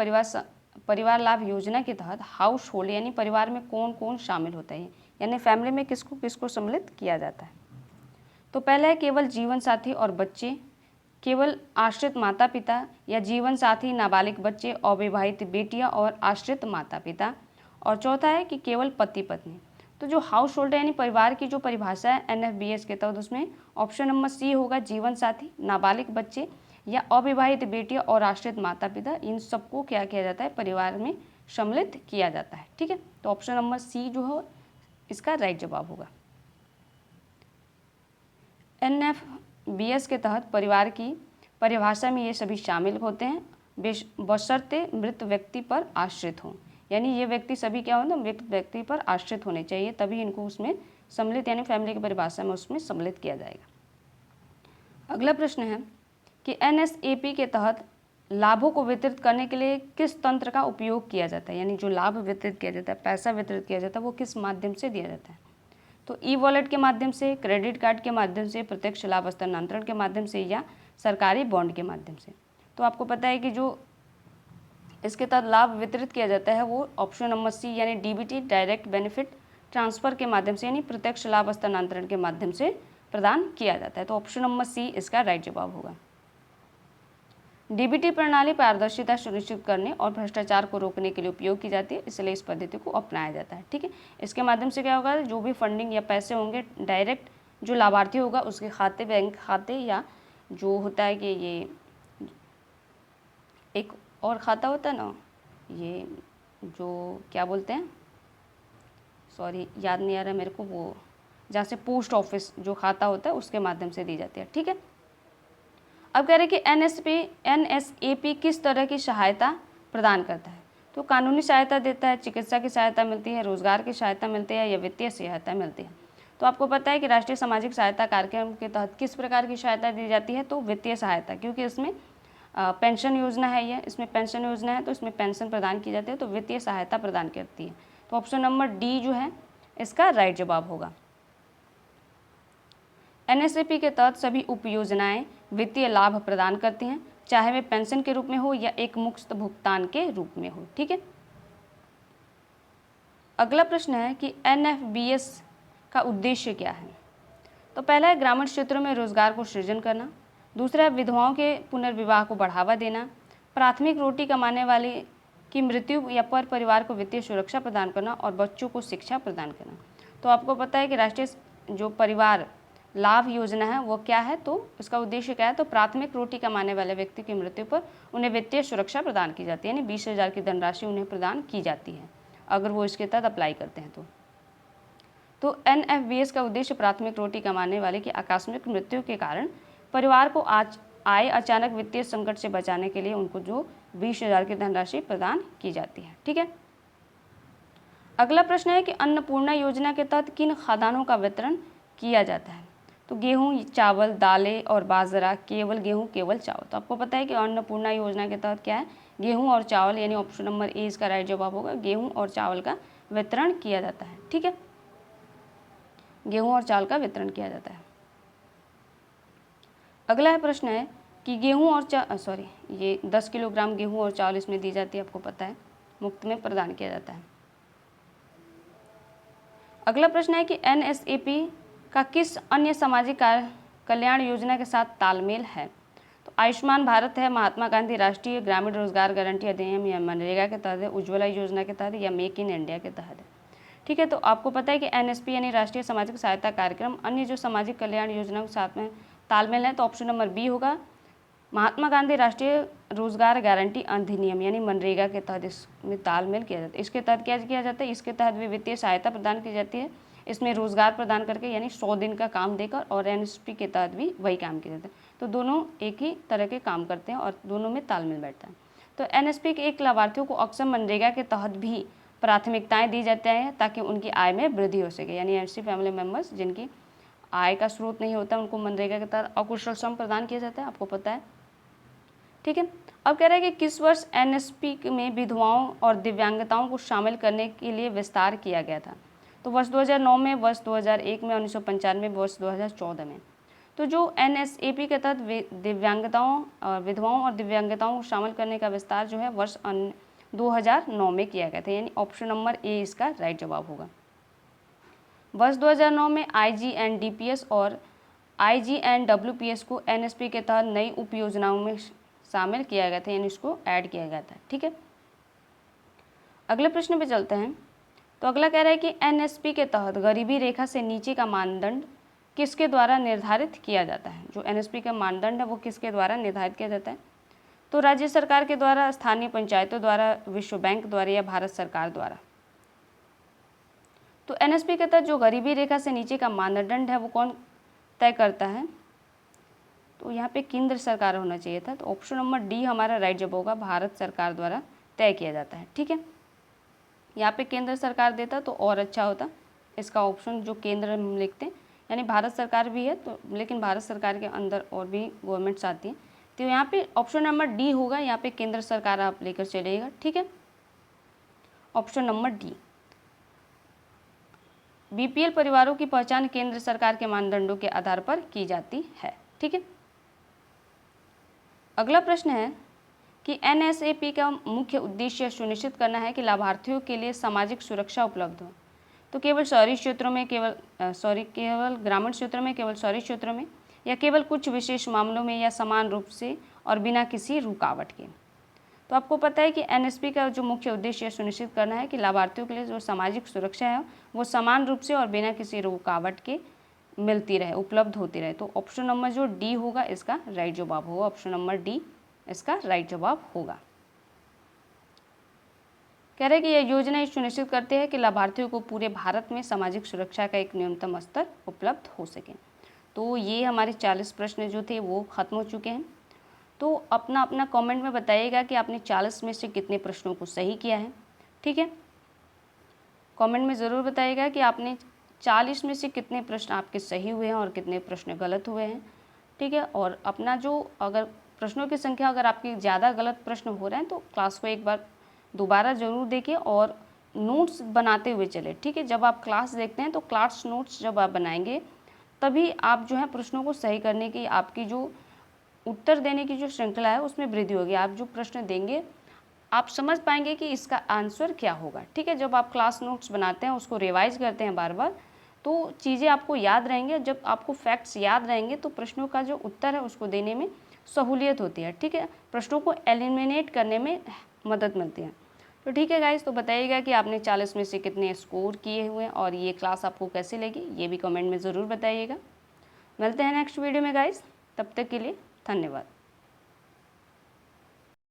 परिवार लाभ योजना के तहत हाउस होल्ड यानी परिवार में कौन कौन शामिल होता है, यानी फैमिली में किसको किसको सम्मिलित किया जाता है? तो पहला है केवल जीवन साथी और बच्चे, केवल आश्रित माता पिता या जीवन साथी नाबालिग बच्चे, अविवाहित बेटियां और आश्रित माता पिता, और चौथा है कि केवल पति पत्नी। तो जो हाउस होल्ड यानी परिवार की जो परिभाषा है NFBS के तहत उसमें ऑप्शन नंबर सी होगा, जीवन साथी, नाबालिग बच्चे या अविवाहित बेटियां और आश्रित माता पिता, इन सबको क्या किया जाता है? परिवार में सम्मिलित किया जाता है। ठीक है, तो ऑप्शन नंबर सी जो है इसका राइट जवाब होगा। NFBS के तहत परिवार की परिभाषा में ये सभी शामिल होते हैं बशर्ते मृत व्यक्ति पर आश्रित हों, यानी ये व्यक्ति सभी क्या होना, मृत व्यक्ति पर आश्रित होने चाहिए तभी इनको उसमें सम्मिलित यानी फैमिली की परिभाषा में उसमें सम्मिलित किया जाएगा। अगला प्रश्न है कि NSAP के तहत लाभों को वितरित करने के लिए किस तंत्र का उपयोग किया जाता है, यानी जो लाभ वितरित किया जाता है, पैसा वितरित किया जाता है वो किस माध्यम से दिया जाता है? तो ई-वॉलेट के माध्यम से, क्रेडिट कार्ड के माध्यम से, प्रत्यक्ष लाभ हस्तांतरण के माध्यम से या सरकारी बॉन्ड के माध्यम से? तो आपको पता है कि जो इसके तहत लाभ वितरित किया जाता है वो ऑप्शन नंबर सी यानी DBT डायरेक्ट बेनिफिट ट्रांसफ़र के माध्यम से यानी प्रत्यक्ष लाभ हस्तांतरण के माध्यम से प्रदान किया जाता है। तो ऑप्शन नंबर सी इसका राइट जवाब होगा। DBT प्रणाली पारदर्शिता सुनिश्चित करने और भ्रष्टाचार को रोकने के लिए उपयोग की जाती है, इसलिए इस पद्धति को अपनाया जाता है। ठीक है, इसके माध्यम से क्या होगा, जो भी फंडिंग या पैसे होंगे डायरेक्ट जो लाभार्थी होगा उसके खाते, बैंक खाते या जो होता है कि ये एक और खाता होता है ना, ये जो क्या बोलते हैं, सॉरी याद नहीं आ रहा मेरे को, वो जहाँ से पोस्ट ऑफिस जो खाता होता है उसके माध्यम से दी जाती है। ठीक है, अब कह रहे हैं कि NSAP किस तरह की सहायता प्रदान करता है? तो कानूनी सहायता देता है, चिकित्सा की सहायता मिलती है, रोजगार की सहायता मिलती है या वित्तीय सहायता मिलती है? तो आपको पता है कि राष्ट्रीय सामाजिक सहायता कार्यक्रम के तहत किस प्रकार की सहायता दी जाती है, तो वित्तीय सहायता, क्योंकि इसमें पेंशन योजना है, ये इसमें पेंशन योजना है तो इसमें पेंशन प्रदान की जाती है, तो वित्तीय सहायता प्रदान करती है। तो ऑप्शन नंबर डी जो है इसका राइट जवाब होगा। एनएसएपी के तहत सभी उपयोजनाएं वित्तीय लाभ प्रदान करती हैं, चाहे वे पेंशन के रूप में हो या एक मुफ्त भुगतान के रूप में हो। ठीक है, अगला प्रश्न है कि एनएफबीएस का उद्देश्य क्या है। तो पहला है ग्रामीण क्षेत्रों में रोजगार को सृजन करना, दूसरा है विधवाओं के पुनर्विवाह को बढ़ावा देना, प्राथमिक रोटी कमाने वाले की मृत्यु या पर परिवार को वित्तीय सुरक्षा प्रदान करना और बच्चों को शिक्षा प्रदान करना। तो आपको पता है कि राष्ट्रीय जो परिवार लाभ योजना है वो क्या है, तो इसका उद्देश्य क्या है, तो प्राथमिक रोटी कमाने वाले व्यक्ति की मृत्यु पर उन्हें वित्तीय सुरक्षा प्रदान की जाती है, यानी 20,000 की धनराशि उन्हें प्रदान की जाती है अगर वो इसके तहत अप्लाई करते हैं। तो एनएफबीएस का उद्देश्य प्राथमिक रोटी कमाने वाले की आकस्मिक मृत्यु के कारण परिवार को आए अचानक वित्तीय संकट से बचाने के लिए उनको जो 20,000 की धनराशि प्रदान की जाती है। ठीक है, अगला प्रश्न है कि अन्नपूर्णा योजना के तहत किन खाद्यान्नों का वितरण किया जाता है। तो गेहूं, चावल, दालें और बाजरा, केवल गेहूं, केवल चावल। तो आपको पता है कि अन्नपूर्णा योजना के तहत क्या है, गेहूं और चावल, यानी ऑप्शन नंबर ए इसका राइट जवाब होगा। गेहूं और चावल का वितरण किया जाता है। ठीक है, गेहूं और चावल का वितरण किया जाता है। अगला प्रश्न है कि गेहूं और ये 10 किलोग्राम गेहूं और चावल इसमें दी जाती है, आपको पता है, मुफ्त में प्रदान किया जाता है। अगला प्रश्न है कि एनएसएपी का किस अन्य सामाजिक कल्याण योजना के साथ तालमेल है। तो आयुष्मान भारत है, महात्मा गांधी राष्ट्रीय ग्रामीण रोजगार गारंटी अधिनियम या मनरेगा के तहत है, उज्ज्वला योजना के तहत या मेक इन इंडिया के तहत है। ठीक है, तो आपको पता है कि एनएसपी यानी राष्ट्रीय सामाजिक सहायता कार्यक्रम अन्य जो सामाजिक कल्याण योजनाओं के साथ में तालमेल है, तो ऑप्शन नंबर बी होगा। महात्मा गांधी राष्ट्रीय रोजगार गारंटी अधिनियम यानी मनरेगा के तहत इसमें तालमेल किया जाता है। इसके तहत क्या किया जाता है, इसके तहत भी वित्तीय सहायता प्रदान की जाती है, इसमें रोजगार प्रदान करके यानी 100 दिन का काम देकर, और एनएसपी के तहत भी वही काम किया जाता है। तो दोनों एक ही तरह के काम करते हैं और दोनों में तालमेल बैठता है। तो एनएसपी के एक लाभार्थियों को अक्सर मनरेगा के तहत भी प्राथमिकताएं दी जाती हैं ताकि उनकी आय में वृद्धि हो सके, यानी ऐसे फैमिली मेम्बर्स जिनकी आय का स्रोत नहीं होता उनको मनरेगा के तहत अकुशल श्रम प्रदान किया जाता है, आपको पता है। ठीक है, अब कह रहा है कि किस वर्ष एनएसपी में विधवाओं और दिव्यांगताओं को शामिल करने के लिए विस्तार किया गया था। तो वर्ष 2009 में, वर्ष 2001 में, 1995 वर्ष 2014 में। तो जो एनएसएपी के तहत विधवाओं और दिव्यांगताओं को शामिल करने का विस्तार जो है वर्ष 2009 में किया गया था, यानी ऑप्शन नंबर ए इसका राइट जवाब होगा। वर्ष 2009 में आईजीएनडीपीएस और आईजीएनडब्ल्यूपीएस को एनएसपी के तहत नई उप योजनाओं में शामिल किया गया था, यानी इसको ऐड किया गया था। ठीक है, अगले प्रश्न पे चलते हैं। तो अगला कह रहा है कि एनएसपी के तहत गरीबी रेखा से नीचे का मानदंड किसके द्वारा निर्धारित किया जाता है। जो एनएसपी का मानदंड है वो किसके द्वारा निर्धारित किया जाता है। तो राज्य सरकार के द्वारा, स्थानीय पंचायतों द्वारा, विश्व बैंक द्वारा या भारत सरकार द्वारा। तो एनएसपी के तहत जो गरीबी रेखा से नीचे का मानदंड है वो कौन तय करता है। तो यहाँ पे केंद्र सरकार होना चाहिए था, तो ऑप्शन नंबर डी हमारा राइट जवाब होगा, भारत सरकार द्वारा तय किया जाता है। ठीक है, यहाँ पे केंद्र सरकार देता तो और अच्छा होता, इसका ऑप्शन जो केंद्र हम लिखते हैं, यानी भारत सरकार भी है तो, लेकिन भारत सरकार के अंदर और भी गवर्नमेंट्स आती हैं, तो यहाँ पे ऑप्शन नंबर डी होगा, यहाँ पे केंद्र सरकार आप लेकर चलिएगा। ठीक है, ऑप्शन नंबर डी। बीपीएल परिवारों की पहचान केंद्र सरकार के मानदंडों के आधार पर की जाती है। ठीक है, अगला प्रश्न है कि एनएसएपी का मुख्य उद्देश्य सुनिश्चित करना है कि लाभार्थियों के लिए सामाजिक सुरक्षा उपलब्ध हो। तो केवल शहरी क्षेत्रों में, केवल ग्रामीण क्षेत्रों में, केवल शहरी क्षेत्रों में, या केवल कुछ विशेष मामलों में, या समान रूप से और बिना किसी रुकावट के। तो आपको पता है कि एनएसपी का जो मुख्य उद्देश्य सुनिश्चित करना है कि लाभार्थियों के लिए जो सामाजिक सुरक्षा है वो समान रूप से और बिना किसी रुकावट के मिलती रहे, उपलब्ध होती रहे। तो ऑप्शन नंबर जो डी होगा इसका राइट जवाब होगा, ऑप्शन नंबर डी इसका राइट जवाब होगा। कह रहे हैं कि यह योजना सुनिश्चित करती है कि लाभार्थियों को पूरे भारत में सामाजिक सुरक्षा का एक न्यूनतम स्तर उपलब्ध हो सके। तो ये हमारे 40 प्रश्न जो थे वो खत्म हो चुके हैं। तो अपना अपना कमेंट में बताइएगा कि आपने 40 में से कितने प्रश्नों को सही किया है। ठीक है, कमेंट में ज़रूर बताइएगा कि आपने 40 में से कितने प्रश्न आपके सही हुए हैं और कितने प्रश्न गलत हुए हैं, ठीक है। और अपना जो अगर प्रश्नों की संख्या अगर आपकी ज़्यादा गलत प्रश्न हो रहे हैं तो क्लास को एक बार दोबारा ज़रूर देखिए और नोट्स बनाते हुए चले, ठीक है। जब आप क्लास देखते हैं तो क्लास नोट्स जब आप बनाएंगे तभी आप जो है प्रश्नों को सही करने की, आपकी जो उत्तर देने की जो श्रृंखला है उसमें वृद्धि होगी। आप जो प्रश्न देंगे आप समझ पाएंगे कि इसका आंसर क्या होगा, ठीक है। जब आप क्लास नोट्स बनाते हैं, उसको रिवाइज करते हैं बार बार, तो चीज़ें आपको याद रहेंगी। जब आपको फैक्ट्स याद रहेंगे तो प्रश्नों का जो उत्तर है उसको देने में सहूलियत होती है, ठीक है। प्रश्नों को एलिमिनेट करने में मदद मिलती है। तो ठीक है गाइस, तो बताइएगा कि आपने 40 में से कितने स्कोर किए हुए हैं और ये क्लास आपको कैसी लगी, ये भी कमेंट में ज़रूर बताइएगा। मिलते हैं नेक्स्ट वीडियो में गाइस, तब तक के लिए धन्यवाद।